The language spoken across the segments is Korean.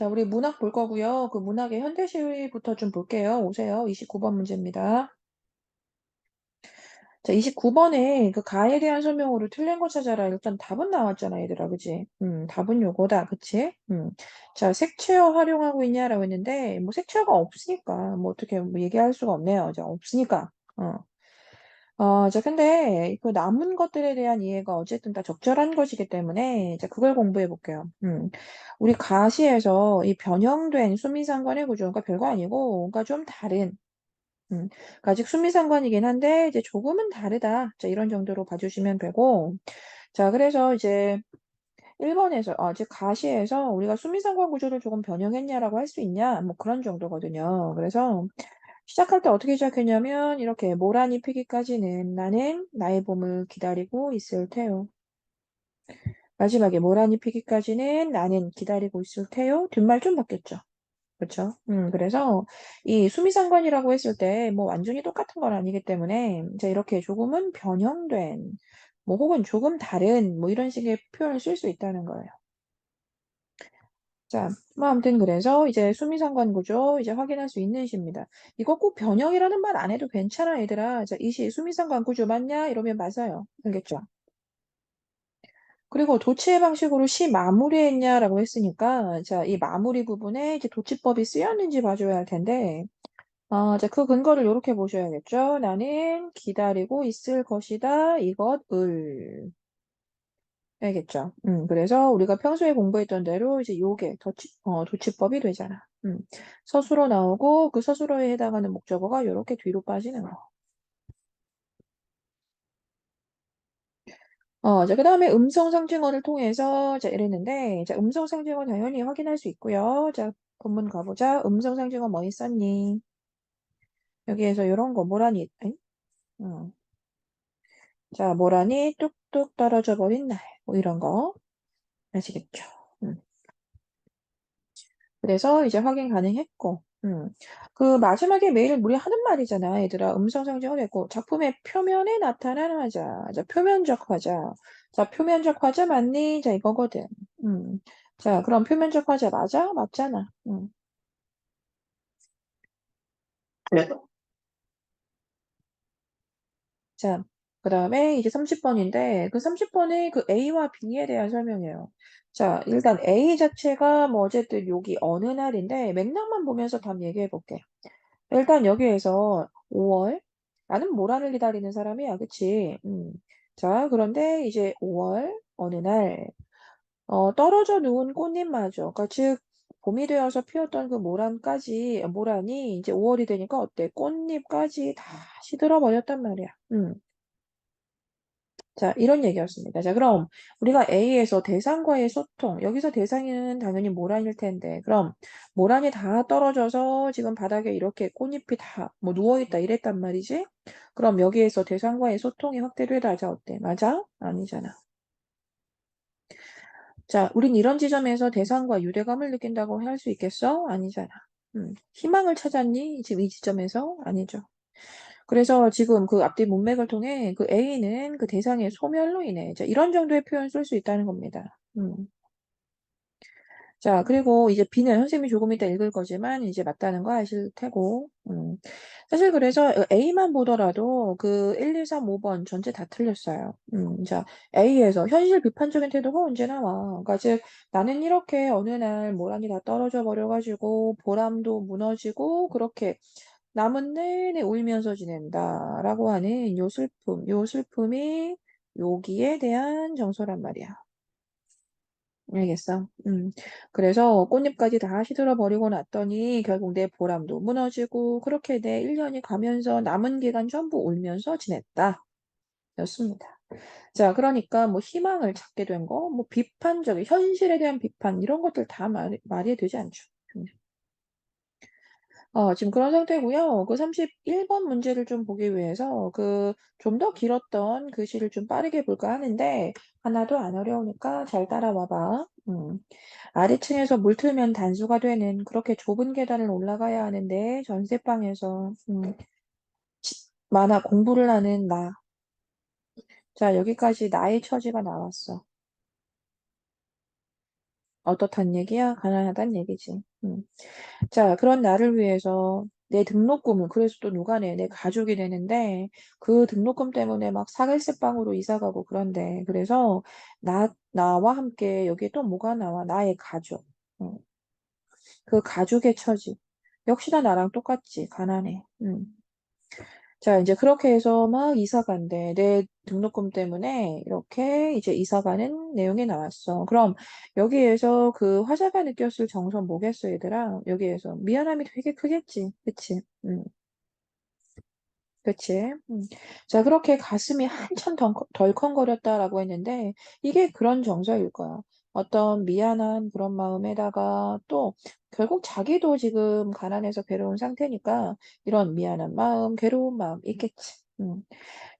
자, 우리 문학 볼 거고요. 그 문학의 현대시부터 좀 볼게요. 오세요. 29번 문제입니다. 자, 29번에 그 가에 대한 설명으로 틀린 거 찾아라. 일단 답은 나왔잖아, 얘들아. 그치? 답은 요거다. 그치? 자, 색채어 활용하고 있냐라고 했는데, 뭐 색채어가 없으니까, 뭐 어떻게 뭐 얘기할 수가 없네요. 자, 없으니까. 자, 근데 그 남은 것들에 대한 이해가 어쨌든 다 적절한 것이기 때문에, 자, 그걸 공부해 볼게요. 우리 가시에서 이 변형된 수미상관의 구조가 별거 아니고, 그러니까 좀 다른, 그러니까 아직 수미상관이긴 한데, 이제 조금은 다르다. 자, 이런 정도로 봐주시면 되고, 자, 그래서 이제 1번에서, 즉 가시에서 우리가 수미상관 구조를 조금 변형했냐라고 할 수 있냐? 뭐 그런 정도거든요. 그래서 시작할 때 어떻게 시작했냐면, 이렇게 모란이 피기까지는 나는 나의 봄을 기다리고 있을 테요. 마지막에 모란이 피기까지는 나는 기다리고 있을 테요. 뒷말 좀 바뀌었죠. 그렇죠? 그래서 이 수미상관이라고 했을 때 뭐 완전히 똑같은 건 아니기 때문에 이제 이렇게 조금은 변형된 뭐 혹은 조금 다른 뭐 이런 식의 표현을 쓸 수 있다는 거예요. 자, 뭐 아무튼 그래서 이제 수미상관 구조 이제 확인할 수 있는 시입니다. 이거 꼭 변형이라는 말 안 해도 괜찮아, 얘들아. 자, 이 시 수미상관 구조 맞냐? 이러면 맞아요. 알겠죠? 그리고 도치의 방식으로 시 마무리했냐라고 했으니까 자, 이 마무리 부분에 이제 도치법이 쓰였는지 봐줘야 할 텐데 자, 그 근거를 이렇게 보셔야겠죠. 나는 기다리고 있을 것이다. 이것을. 알겠죠? 그래서 우리가 평소에 공부했던 대로 이제 요게 도치법이 되잖아. 서술어 나오고 그 서술어에 해당하는 목적어가 이렇게 뒤로 빠지는 거. 자, 그 다음에 음성 상징어를 통해서 자, 이랬는데, 자, 음성 상징어 당연히 확인할 수 있고요. 자, 본문 가보자. 음성 상징어 뭐 있었니? 여기에서 이런 거, 모란이, 엥? 어. 자, 모란이 뚝뚝 떨어져 버린 날. 뭐 이런 거. 아시겠죠? 음. 그래서 이제 확인 가능했고, 그 마지막에 메일을 우리 하는 말이잖아, 얘들아. 음성 상징어 됐고, 작품의 표면에 나타나는 화자. 자, 표면적 화자. 자, 표면적 화자 맞니? 자, 이거거든. 음. 자, 그럼 표면적 화자 맞아? 맞잖아. 그래. 자, 그 다음에 이제 30번인데, 그 30번에 그 A와 B에 대한 설명이에요. 자, 일단 A 자체가 뭐 어쨌든 여기 어느 날인데, 맥락만 보면서 답 얘기해 볼게. 일단 여기에서 5월, 나는 모란을 기다리는 사람이야, 그치? 자, 그런데 이제 5월 어느 날, 떨어져 누운 꽃잎마저, 그러니까 즉 봄이 되어서 피었던 그 모란이 이제 5월이 되니까 어때? 꽃잎까지 다 시들어 버렸단 말이야. 자, 이런 얘기였습니다. 자, 그럼 우리가 A에서 대상과의 소통, 여기서 대상은 당연히 모란일 텐데, 그럼 모란이 다 떨어져서 지금 바닥에 이렇게 꽃잎이 다 뭐 누워있다 이랬단 말이지? 그럼 여기에서 대상과의 소통이 확대되다. 자, 어때? 맞아? 아니잖아. 자, 우린 이런 지점에서 대상과 유대감을 느낀다고 할 수 있겠어? 아니잖아. 희망을 찾았니? 지금 이 지점에서? 아니죠. 그래서 지금 그 앞뒤 문맥을 통해 그 A는 그 대상의 소멸로 인해 자, 이런 정도의 표현 쓸 수 있다는 겁니다. 자, 그리고 이제 B는 선생님이 조금 이따 읽을 거지만 이제 맞다는 거 아실 테고. 사실 그래서 A만 보더라도 그 1, 2, 3, 5번 전체 다 틀렸어요. 자, A에서 현실 비판적인 태도가 언제 나와? 그러니까 즉 나는 이렇게 어느 날 모란이 다 떨어져 버려가지고 보람도 무너지고 그렇게 남은 내내 울면서 지낸다라고 하는 요 슬픔이 여기에 대한 정서란 말이야. 알겠어? 그래서 꽃잎까지 다 시들어 버리고 났더니 결국 내 보람도 무너지고 그렇게 내 1년이 가면서 남은 기간 전부 울면서 지냈다. 였습니다. 자, 그러니까 뭐 희망을 찾게 된 거, 뭐 비판적인, 현실에 대한 비판, 이런 것들 다 말이 되지 않죠. 지금 그런 상태고요. 그 31번 문제를 좀 보기 위해서 그 좀 더 길었던 그 시를 좀 빠르게 볼까 하는데 하나도 안 어려우니까 잘 따라와 봐. 아래층에서 물 틀면 단수가 되는 그렇게 좁은 계단을 올라가야 하는데 전세방에서 만화 공부를 하는 나. 자, 여기까지 나의 처지가 나왔어. 어떻단 얘기야? 가난하단 얘기지. 자, 그런 나를 위해서 내 등록금을, 그래서 또 누가 내? 내 가족이 내는데, 그 등록금 때문에 막 사갈색 방으로 이사 가고 그런데, 그래서 나와 함께 여기에 또 뭐가 나와? 나의 가족. 응. 그 가족의 처지. 역시나 나랑 똑같지. 가난해. 자, 이제 그렇게 해서 막 이사 간대. 내 등록금 때문에 이렇게 이제 이사 가는 내용이 나왔어. 그럼 여기에서 그 화자가 느꼈을 정서는 뭐겠어, 얘들아? 여기에서 미안함이 되게 크겠지. 그치? 그치? 자, 그렇게 가슴이 한참 덜컹거렸다라고 했는데, 이게 그런 정서일 거야. 어떤 미안한 그런 마음에다가 또, 결국 자기도 지금 가난해서 괴로운 상태니까, 이런 미안한 마음, 괴로운 마음 있겠지.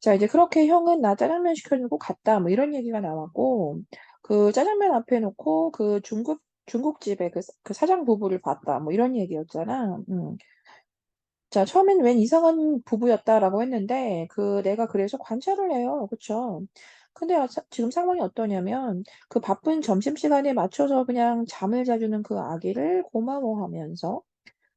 자, 이제 그렇게 형은 나 짜장면 시켜주고 갔다. 뭐 이런 얘기가 나왔고, 그 짜장면 앞에 놓고 그 중국집에 그 사장 부부를 봤다. 뭐 이런 얘기였잖아. 자, 처음엔 웬 이상한 부부였다라고 했는데, 내가 그래서 관찰을 해요. 그쵸? 근데 지금 상황이 어떠냐면, 그 바쁜 점심시간에 맞춰서 그냥 잠을 자주는 그 아기를 고마워하면서,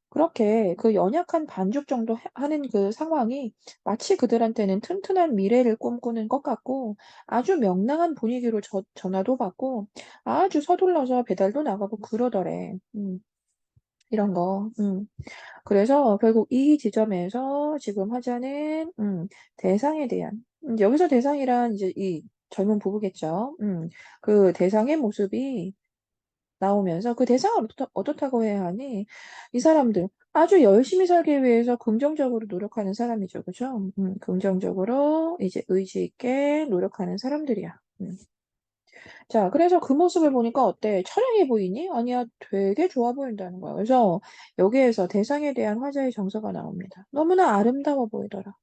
그렇게 그 연약한 반죽 정도 하는 그 상황이 마치 그들한테는 튼튼한 미래를 꿈꾸는 것 같고, 아주 명랑한 분위기로 전화도 받고, 아주 서둘러서 배달도 나가고 그러더래. 이런 거. 그래서 결국 이 지점에서 지금 화자는 대상에 대한 여기서 대상이란 이제 이 젊은 부부겠죠. 그 대상의 모습이 나오면서 그 대상을 어떻다고 해야 하니 이 사람들 아주 열심히 살기 위해서 긍정적으로 노력하는 사람이죠. 그죠? 긍정적으로 이제 의지 있게 노력하는 사람들이야. 자, 그래서 그 모습을 보니까 어때? 처량해 보이니? 아니야, 되게 좋아 보인다는 거야. 그래서 여기에서 대상에 대한 화자의 정서가 나옵니다. 너무나 아름다워 보이더라.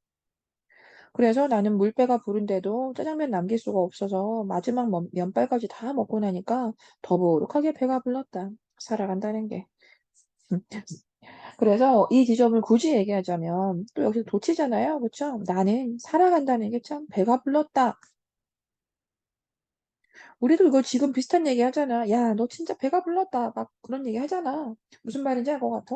그래서 나는 물배가 부른데도 짜장면 남길 수가 없어서 마지막 면발까지 다 먹고 나니까 더부룩하게 배가 불렀다. 살아간다는 게. 그래서 이 지점을 굳이 얘기하자면 또 여기서 도치잖아요. 그쵸? 나는 살아간다는 게 참 배가 불렀다. 우리도 이거 지금 비슷한 얘기 하잖아. 야, 너 진짜 배가 불렀다. 막 그런 얘기 하잖아. 무슨 말인지 알 것 같아?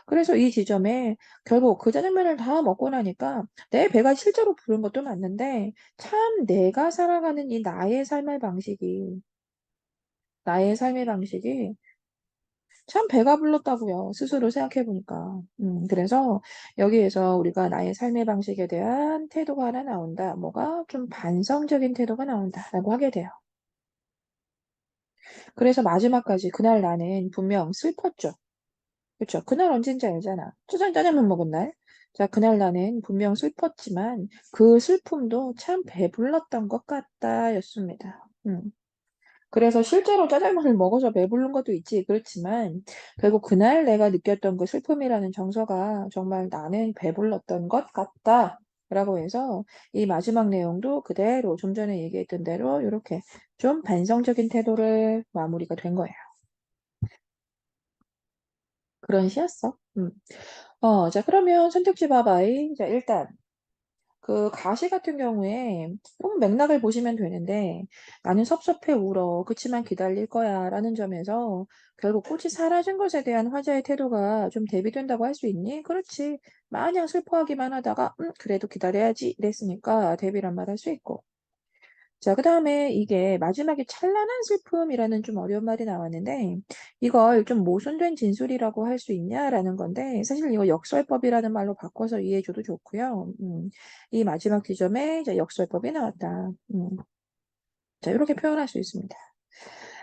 그래서 이 지점에 결국 그 짜장면을 다 먹고 나니까 내 배가 실제로 부른 것도 맞는데 참 내가 살아가는 이 나의 삶의 방식이 참 배가 불렀다고요. 스스로 생각해 보니까. 그래서 여기에서 우리가 나의 삶의 방식에 대한 태도가 하나 나온다. 뭐가 좀 반성적인 태도가 나온다라고 하게 돼요. 그래서 마지막까지 그날 나는 분명 슬펐죠. 그쵸? 그날 언젠지 알잖아. 짜장면 먹은 날. 자, 그날 나는 분명 슬펐지만 그 슬픔도 참 배불렀던 것 같다 였습니다. 그래서 실제로 짜장면을 먹어서 배부른 것도 있지. 그렇지만 결국 그날 내가 느꼈던 그 슬픔이라는 정서가 정말 나는 배불렀던 것 같다. 라고 해서 이 마지막 내용도 그대로 좀 전에 얘기했던 대로 이렇게 좀 반성적인 태도를 마무리가 된 거예요. 그런 시였어. 자, 그러면 선택지 봐봐이. 자, 일단, 그 가시 같은 경우에 좀 맥락을 보시면 되는데, 나는 섭섭해 울어. 그치만 기다릴 거야. 라는 점에서 결국 꽃이 사라진 것에 대한 화자의 태도가 좀 대비된다고 할 수 있니? 그렇지. 마냥 슬퍼하기만 하다가, 그래도 기다려야지. 이랬으니까 대비란 말 할 수 있고. 자, 그 다음에 이게 마지막에 찬란한 슬픔이라는 좀 어려운 말이 나왔는데, 이걸 좀 모순된 진술이라고 할 수 있냐라는 건데, 사실 이거 역설법이라는 말로 바꿔서 이해해줘도 좋고요. 이 마지막 지점에 이제 역설법이 나왔다. 자, 이렇게 표현할 수 있습니다.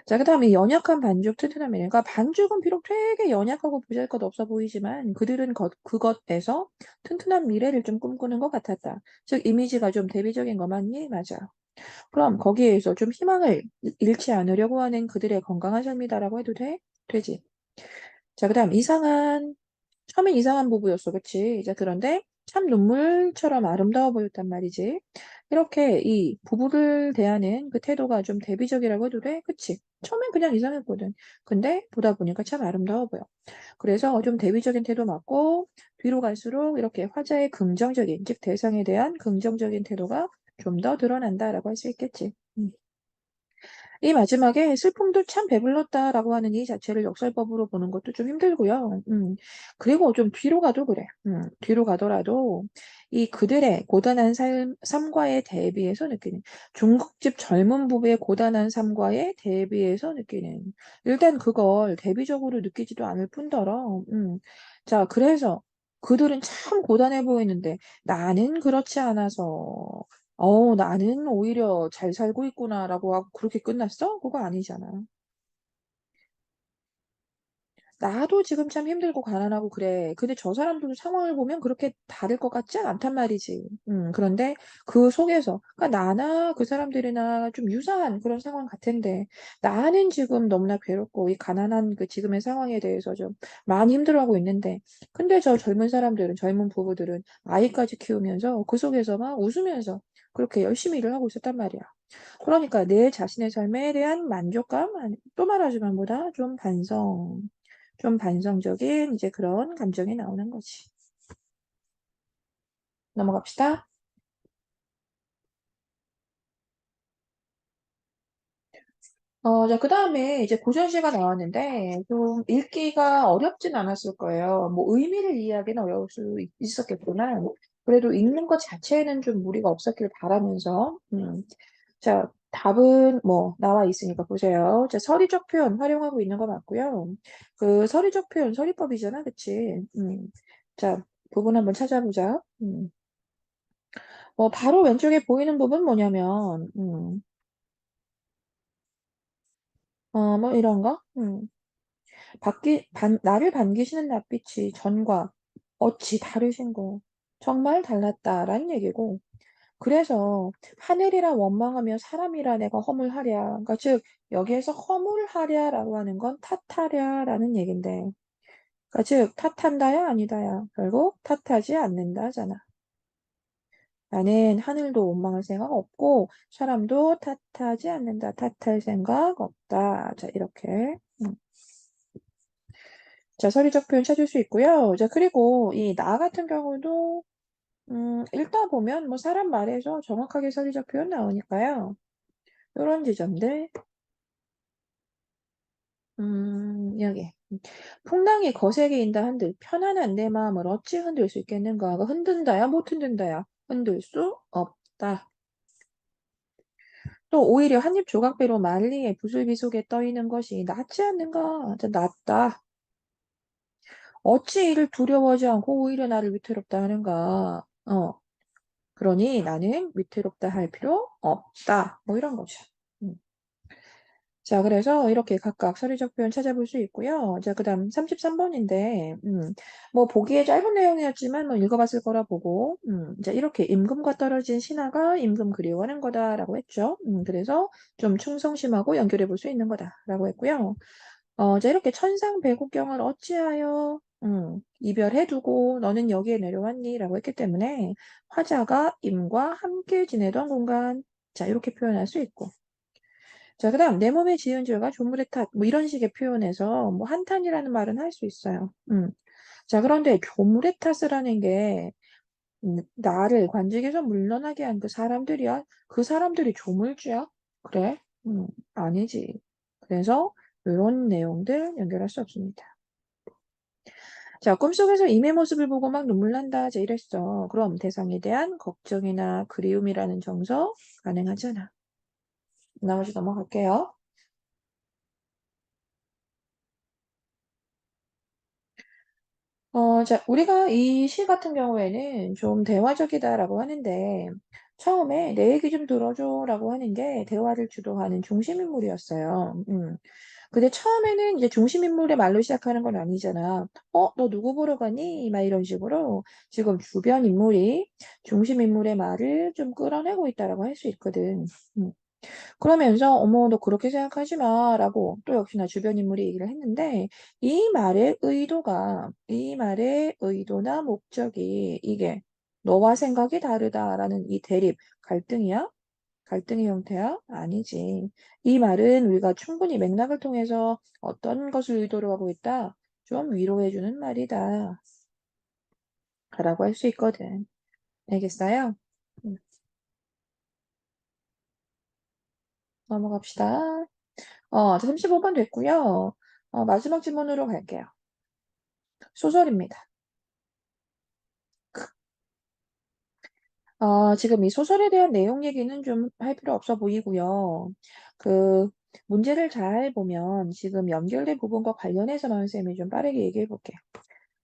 자, 그 다음에 연약한 반죽 튼튼한 미래. 그러니까 반죽은 비록 되게 연약하고 보잘것없어 보이지만 그들은 그것에서 튼튼한 미래를 좀 꿈꾸는 것 같았다. 즉, 이미지가 좀 대비적인 거 맞니? 맞아. 그럼 거기에서 좀 희망을 잃지 않으려고 하는 그들의 건강한 삶이다라고 해도 돼? 되지. 자, 그다음 처음엔 이상한 부부였어. 그치? 이제 그런데 참 눈물처럼 아름다워 보였단 말이지. 이렇게 이 부부를 대하는 그 태도가 좀 대비적이라고 해도 돼? 그치? 처음엔 그냥 이상했거든. 근데 보다 보니까 참 아름다워 보여. 그래서 좀 대비적인 태도 맞고 뒤로 갈수록 이렇게 화자의 긍정적인, 즉 대상에 대한 긍정적인 태도가 좀 더 드러난다라고 할 수 있겠지. 이 마지막에 슬픔도 참 배불렀다라고 하는 이 자체를 역설법으로 보는 것도 좀 힘들고요. 그리고 좀 뒤로 가도 그래. 뒤로 가더라도 이 그들의 고단한 삶과의 대비해서 느끼는 중국집 젊은 부부의 고단한 삶과의 대비해서 느끼는 일단 그걸 대비적으로 느끼지도 않을 뿐더러 자 그래서 그들은 참 고단해 보이는데 나는 그렇지 않아서 나는 오히려 잘 살고 있구나라고 하고 그렇게 끝났어? 그거 아니잖아. 나도 지금 참 힘들고 가난하고 그래. 근데 저 사람들 상황을 보면 그렇게 다를 것 같지 않단 말이지. 그런데 그 속에서, 그러니까 나나 그 사람들이나 좀 유사한 그런 상황 같은데, 나는 지금 너무나 괴롭고, 이 가난한 그 지금의 상황에 대해서 좀 많이 힘들어하고 있는데, 근데 저 젊은 사람들은, 젊은 부부들은 아이까지 키우면서 그 속에서 막 웃으면서 그렇게 열심히 일을 하고 있었단 말이야. 그러니까 내 자신의 삶에 대한 만족감, 또 말하지만 뭐다? 좀 반성적인 이제 그런 감정이 나오는 거지. 넘어갑시다. 자, 그 다음에 이제 고전시가 나왔는데, 좀 읽기가 어렵진 않았을 거예요. 뭐, 의미를 이해하기는 어려울 수 있었겠지만, 그래도 읽는 것 자체에는 좀 무리가 없었길 바라면서, 자, 답은 뭐, 나와 있으니까 보세요. 자, 서리적 표현 활용하고 있는 거 맞고요. 그 서리적 표현, 서리법이잖아, 그치? 자, 부분 한번 찾아보자. 바로 왼쪽에 보이는 부분 뭐냐면, 뭐 이런 거? 나를 반기시는 낯빛이 전과 어찌 다르신 거. 정말 달랐다라는 얘기고. 그래서 하늘이라 원망하며 사람이라 내가 허물하랴. 그러니까 즉, 여기에서 허물하랴라고 하는 건 탓하랴라는 얘긴데. 그러니까 즉, 탓한다야 아니다야. 결국 탓하지 않는다잖아. 나는 하늘도 원망할 생각 없고 사람도 탓하지 않는다. 탓할 생각 없다. 자, 이렇게. 자, 서리적 표현 찾을 수 있고요. 자, 그리고 이 나 같은 경우도 읽다 보면 뭐 사람 말에서 정확하게 서리적 표현 나오니까요. 이런 지점들 여기 풍랑이 거세게 인다 한들 편안한 내 마음을 어찌 흔들 수 있겠는가? 흔든다야 못 흔든다야 흔들 수 없다. 또 오히려 한입 조각배로 만리의 부슬비 속에 떠 있는 것이 낫지 않는가? 자, 낫다. 어찌 이를 두려워하지 않고 오히려 나를 위태롭다 하는가? 그러니 나는 위태롭다 할 필요 없다. 뭐 이런 거죠. 음. 자, 그래서 이렇게 각각 서류적 표현 찾아볼 수 있고요. 자, 그 다음 33번인데, 뭐 보기에 짧은 내용이었지만 뭐 읽어봤을 거라 보고, 자, 이렇게 임금과 떨어진 신하가 임금 그리워하는 거다라고 했죠. 그래서 좀 충성심하고 연결해 볼 수 있는 거다라고 했고요. 자, 이렇게 천상배국경을 어찌하여, 이별해두고 너는 여기에 내려왔니? 라고 했기 때문에 화자가 임과 함께 지내던 공간. 자, 이렇게 표현할 수 있고. 자, 그다음 내 몸에 지은 죄가 조물의 탓, 뭐 이런 식의 표현에서 뭐 한탄이라는 말은 할 수 있어요. 자, 그런데 조물의 탓을 하는 게 나를 관직에서 물러나게 한 그 사람들이야. 그 사람들이 조물주야? 그래? 아니지. 그래서 이런 내용들 연결할 수 없습니다. 자, 꿈속에서 임의 모습을 보고 막 눈물 난다. 자, 이랬어. 그럼 대상에 대한 걱정이나 그리움이라는 정서 가능하잖아. 나머지 넘어갈게요. 자, 우리가 이 시 같은 경우에는 좀 대화적이다라고 하는데, 처음에 내 얘기 좀 들어줘라고 하는 게 대화를 주도하는 중심인물이었어요. 근데 처음에는 이제 중심인물의 말로 시작하는 건 아니잖아. 너 누구 보러 가니? 막 이런 식으로 지금 주변 인물이 중심인물의 말을 좀 끌어내고 있다라고 할 수 있거든. 음. 그러면서 어머 너 그렇게 생각하지 마라고 또 역시나 주변 인물이 얘기를 했는데 이 말의 의도나 목적이 이게 너와 생각이 다르다라는 이 대립 갈등이야? 갈등의 형태야? 아니지. 이 말은 우리가 충분히 맥락을 통해서 어떤 것을 의도로 하고 있다? 좀 위로해주는 말이다. 라고 할 수 있거든. 알겠어요? 음. 넘어갑시다. 35번 됐고요. 마지막 질문으로 갈게요. 소설입니다. 지금 이 소설에 대한 내용 얘기는 좀 할 필요 없어 보이고요. 그 문제를 잘 보면 지금 연결된 부분과 관련해서만 선생님이 좀 빠르게 얘기해 볼게요.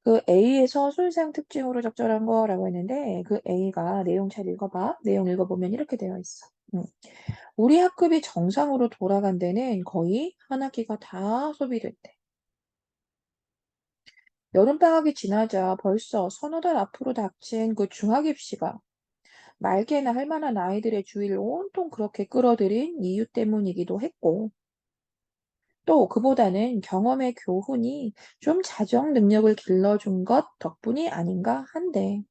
그 A에서 술상 특징으로 적절한 거라고 했는데 그 A가 내용 잘 읽어봐. 내용 읽어보면 이렇게 되어 있어. 우리 학급이 정상으로 돌아간 데는 거의 한 학기가 다 소비됐대. 여름방학이 지나자 벌써 서너 달 앞으로 닥친 그 중학입시가 말개나 할 만한 아이들의 주의를 온통 그렇게 끌어들인 이유 때문이기도 했고, 또 그보다는 경험의 교훈이 좀 자정 능력을 길러준 것 덕분이 아닌가 한데,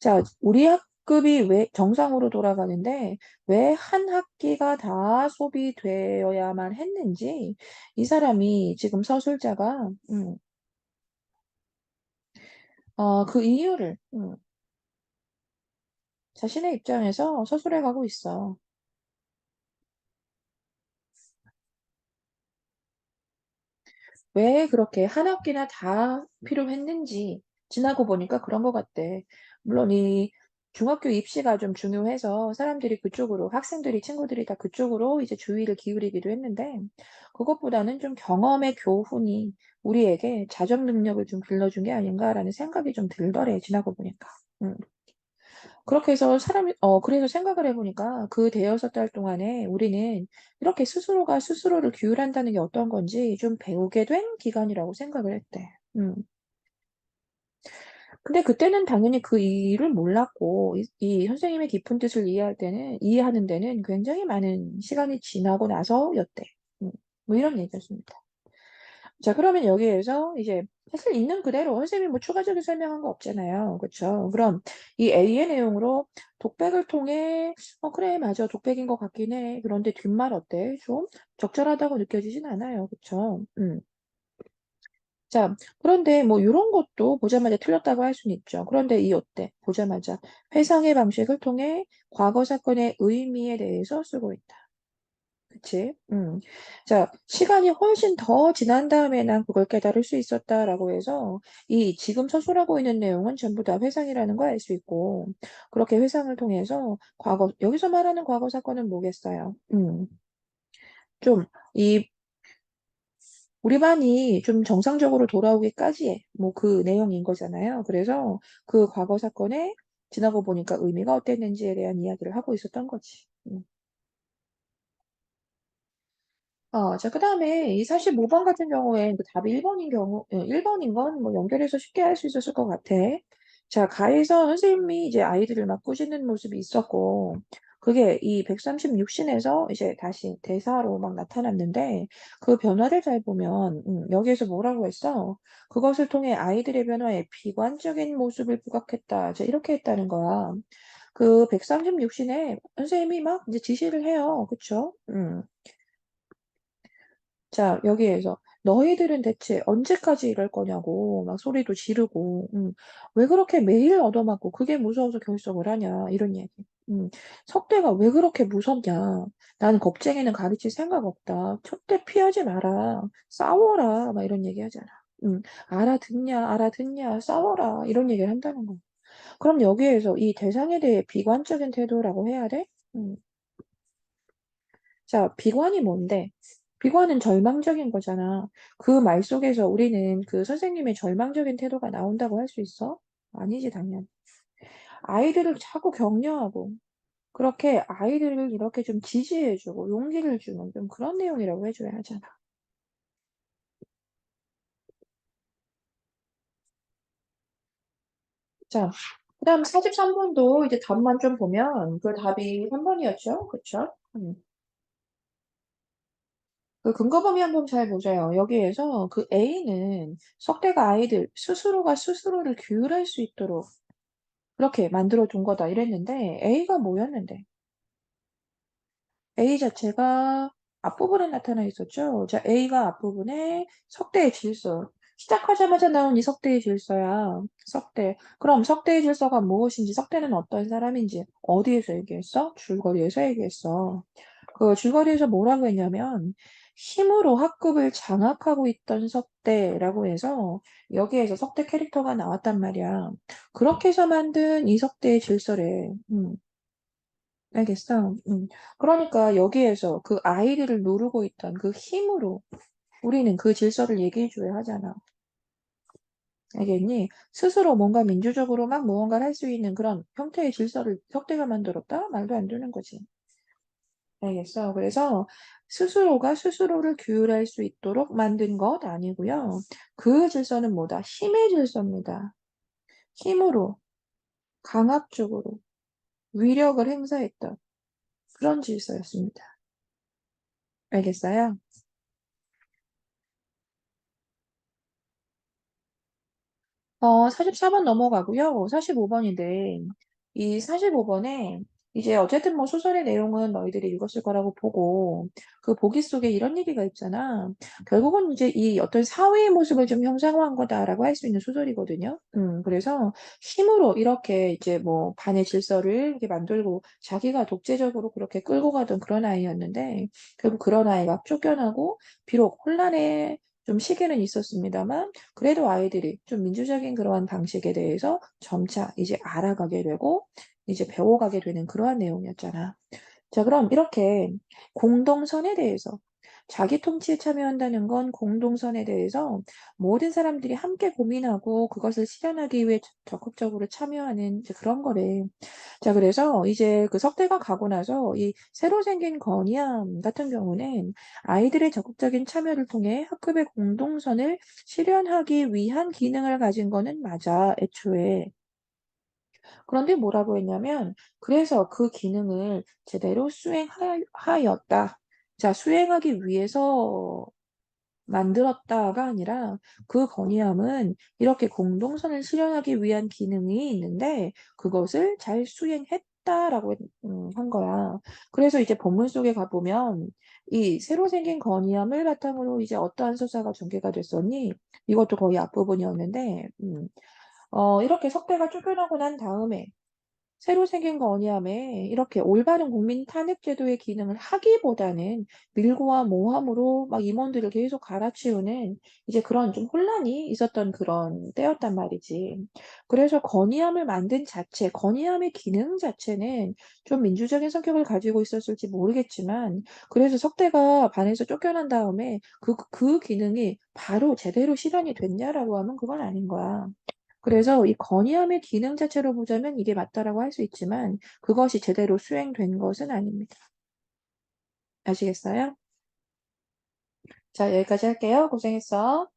자, 우리 학급이 왜 정상으로 돌아가는데 왜 한 학기가 다 소비되어야만 했는지 이 사람이 지금 서술자가 그 이유를 자신의 입장에서 서술해 가고 있어. 왜 그렇게 한 학기나 다 필요했는지 지나고 보니까 그런 것 같대. 물론 이 중학교 입시가 좀 중요해서 사람들이 그쪽으로, 학생들이, 친구들이 다 그쪽으로 이제 주의를 기울이기도 했는데, 그것보다는 좀 경험의 교훈이 우리에게 자정 능력을 좀 길러준 게 아닌가라는 생각이 좀 들더래, 지나고 보니까. 음. 그렇게 해서 그래서 생각을 해보니까 그 대여섯 달 동안에 우리는 이렇게 스스로가 스스로를 규율한다는 게 어떤 건지 좀 배우게 된 기간이라고 생각을 했대. 근데 그때는 당연히 그 일을 몰랐고, 이 선생님의 깊은 뜻을 이해하는 데는 굉장히 많은 시간이 지나고 나서였대. 음, 뭐 이런 얘기였습니다. 자, 그러면 여기에서 이제 사실 있는 그대로 선생님이 뭐 추가적인 설명한 거 없잖아요. 그쵸? 그럼 이 A의 내용으로 독백을 통해, 그래, 맞아. 독백인 것 같긴 해. 그런데 뒷말 어때? 좀 적절하다고 느껴지진 않아요. 그쵸? 자, 그런데 뭐 이런 것도 보자마자 틀렸다고 할 수는 있죠. 그런데 이 어때? 보자마자 회상의 방식을 통해 과거 사건의 의미에 대해서 쓰고 있다. 그치? 자, 시간이 훨씬 더 지난 다음에 난 그걸 깨달을 수 있었다라고 해서 이 지금 서술하고 있는 내용은 전부 다 회상이라는 걸 알 수 있고 그렇게 회상을 통해서 여기서 말하는 과거 사건은 뭐겠어요? 좀, 이, 우리 반이 좀 정상적으로 돌아오기까지의 뭐 그 내용인 거잖아요. 그래서 그 과거 사건에 지나고 보니까 의미가 어땠는지에 대한 이야기를 하고 있었던 거지. 자, 그 다음에 이 45번 같은 경우에 그 답이 1번인 건 뭐 연결해서 쉽게 할 수 있었을 것 같아. 자, 가에서 선생님이 이제 아이들을 막 꾸짖는 모습이 있었고, 그게 이 136신에서 이제 다시 대사로 막 나타났는데, 그 변화를 잘 보면, 여기에서 뭐라고 했어? 그것을 통해 아이들의 변화에 비관적인 모습을 부각했다. 이제 이렇게 했다는 거야. 그 136신에 선생님이 막 이제 지시를 해요. 그쵸? 자, 여기에서 너희들은 대체 언제까지 이럴 거냐고 막 소리도 지르고, 왜 그렇게 매일 얻어맞고 그게 무서워서 결석을 하냐 이런 얘기. 석대가 왜 그렇게 무섭냐? 나는 겁쟁이는 가르칠 생각 없다. 절대 피하지 마라. 싸워라. 막 이런 얘기 하잖아. 알아듣냐, 알아듣냐, 싸워라. 이런 얘기를 한다는 거. 그럼 여기에서 이 대상에 대해 비관적인 태도라고 해야 돼? 음. 자, 비관이 뭔데? 비관은 절망적인 거잖아. 그 말 속에서 우리는 그 선생님의 절망적인 태도가 나온다고 할 수 있어? 아니지, 당연히. 아이들을 자꾸 격려하고, 그렇게 아이들을 이렇게 좀 지지해주고, 용기를 주는 좀 그런 내용이라고 해줘야 하잖아. 자, 그 다음 43번도 이제 답만 좀 보면, 그 답이 3번이었죠? 그쵸? 그 근거 범위 한번 잘 보세요. 여기에서 그 A는 석대가 아이들 스스로가 스스로를 규율할 수 있도록 그렇게 만들어 둔 거다 이랬는데 A가 뭐였는데? A 자체가 앞부분에 나타나 있었죠. 자, A가 앞부분에 석대의 질서. 시작하자마자 나온 이 석대의 질서야. 석대. 그럼 석대의 질서가 무엇인지, 석대는 어떤 사람인지, 어디에서 얘기했어? 줄거리에서 얘기했어. 그 줄거리에서 뭐라고 했냐면 힘으로 학급을 장악하고 있던 석대라고 해서 여기에서 석대 캐릭터가 나왔단 말이야. 그렇게 해서 만든 이석대의 질서래. 알겠어? 그러니까 여기에서 그 아이들을 누르고 있던 그 힘으로 우리는 그 질서를 얘기해줘야 하잖아. 알겠니? 스스로 뭔가 민주적으로 막 무언가를 할 수 있는 그런 형태의 질서를 석대가 만들었다? 말도 안 되는 거지. 알겠어? 그래서 스스로가 스스로를 규율할 수 있도록 만든 것 아니고요. 그 질서는 뭐다? 힘의 질서입니다. 힘으로, 강압적으로 위력을 행사했던 그런 질서였습니다. 알겠어요? 44번 넘어가고요. 45번인데, 이 45번에 이제 어쨌든 뭐 소설의 내용은 너희들이 읽었을 거라고 보고, 그 보기 속에 이런 얘기가 있잖아. 결국은 이제 이 어떤 사회의 모습을 좀 형상화한 거다라고 할 수 있는 소설이거든요. 그래서 힘으로 이렇게 이제 뭐 반의 질서를 이렇게 만들고 자기가 독재적으로 그렇게 끌고 가던 그런 아이였는데, 결국 그런 아이가 쫓겨나고, 비록 혼란의 좀 시기는 있었습니다만, 그래도 아이들이 좀 민주적인 그러한 방식에 대해서 점차 이제 알아가게 되고 이제 배워가게 되는 그러한 내용이었잖아. 자, 그럼 이렇게 공동선에 대해서 자기 통치에 참여한다는 건 공동선에 대해서 모든 사람들이 함께 고민하고 그것을 실현하기 위해 적극적으로 참여하는 이제 그런 거래. 자, 그래서 이제 그 석대가 가고 나서 이 새로 생긴 건의함 같은 경우는 아이들의 적극적인 참여를 통해 학급의 공동선을 실현하기 위한 기능을 가진 거는 맞아, 애초에. 그런데 뭐라고 했냐면, 그래서 그 기능을 제대로 수행하였다. 자, 수행하기 위해서 만들었다가 아니라 그 건의함은 이렇게 공동선을 실현하기 위한 기능이 있는데 그것을 잘 수행했다라고 한 거야. 그래서 이제 본문 속에 가보면 이 새로 생긴 건의함을 바탕으로 이제 어떠한 서사가 전개가 됐었니? 이것도 거의 앞부분이었는데, 이렇게 석대가 쫓겨나고 난 다음에 새로 생긴 건의함에 이렇게 올바른 국민 탄핵 제도의 기능을 하기보다는 밀고와 모함으로 막 임원들을 계속 갈아치우는 이제 그런 좀 혼란이 있었던 그런 때였단 말이지. 그래서 건의함을 만든 자체, 건의함의 기능 자체는 좀 민주적인 성격을 가지고 있었을지 모르겠지만, 그래서 석대가 반에서 쫓겨난 다음에 그 기능이 바로 제대로 실현이 됐냐라고 하면 그건 아닌 거야. 그래서 이 건의함의 기능 자체로 보자면 이게 맞다라고 할 수 있지만 그것이 제대로 수행된 것은 아닙니다. 아시겠어요? 자, 여기까지 할게요. 고생했어.